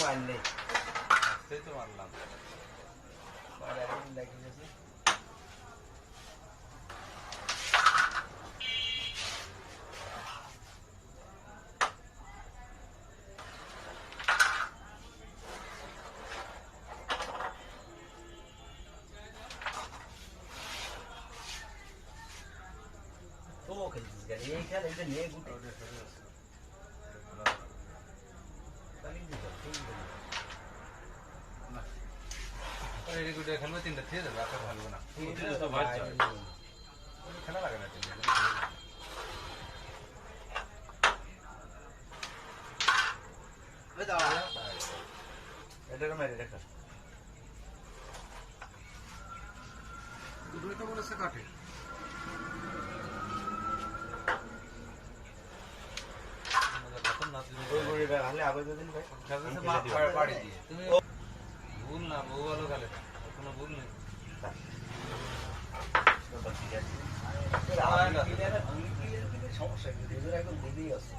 মারলে সেই তো মারলাম আর এখন দেখি গেছে তো খেলছিস গাড়ি এই খেল এটা নিয়ে গুটি খেলবো তিনটা থেকে যাবে একটা ভালো না খেলা লাগে না এটা মেরে দেখা দুটোই তো বলেছে কাটে তুমি ভুল না বউ ভালো খেলে কোনো ভুল নেই সমস্যা এখন দিদিই আছে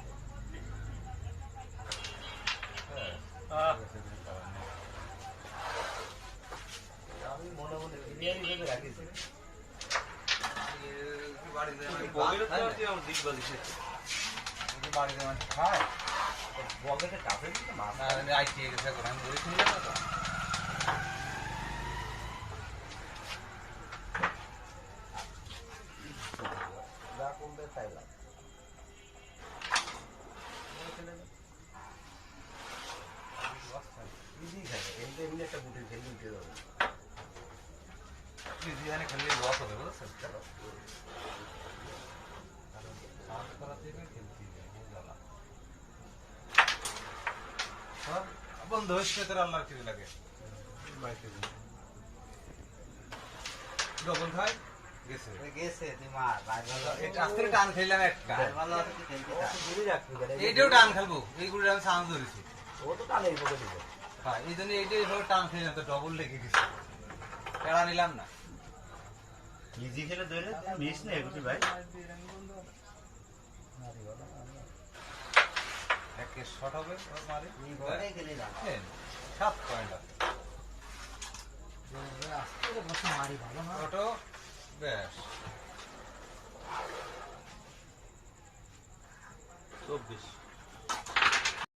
আমি মনে মনে ভেবে রাখিছি বাড়িতে খায় বগেটে কাছে দিতে মাছ আইটি গেছে আমি ধরে শুনলাম না তো যা করবে তাই লাভ ইজি থাকে এমনি এমনি একটা বুটের খেলে উঠে যাবে এখানে খেললে লস হবে বুঝছেন বন্ধ হচ্ছে তোর আল্লাহর কিছু লাগে ডবল খাই গেছে গেছে তোমার আজকে টান খেললাম একটা ভালো আছে কি খেলতে দূরে রাখবি এইটাও টান খেলবো এই গুলো আমি চান্স ধরেছি ও তো টানে বলে দিবে হ্যাঁ এই জন্য এইটাই ভাবে টান খেললাম তো ডবল লেগে গেছে কেড়া নিলাম না ইজি খেলে ধরে মিস নেই গুটি ভাই একে শট হবে মারি এই ঘরে খেলে না 7 পয়েন্ট আছে আস্তে বসে মারি ভালো না অটো বেশ 24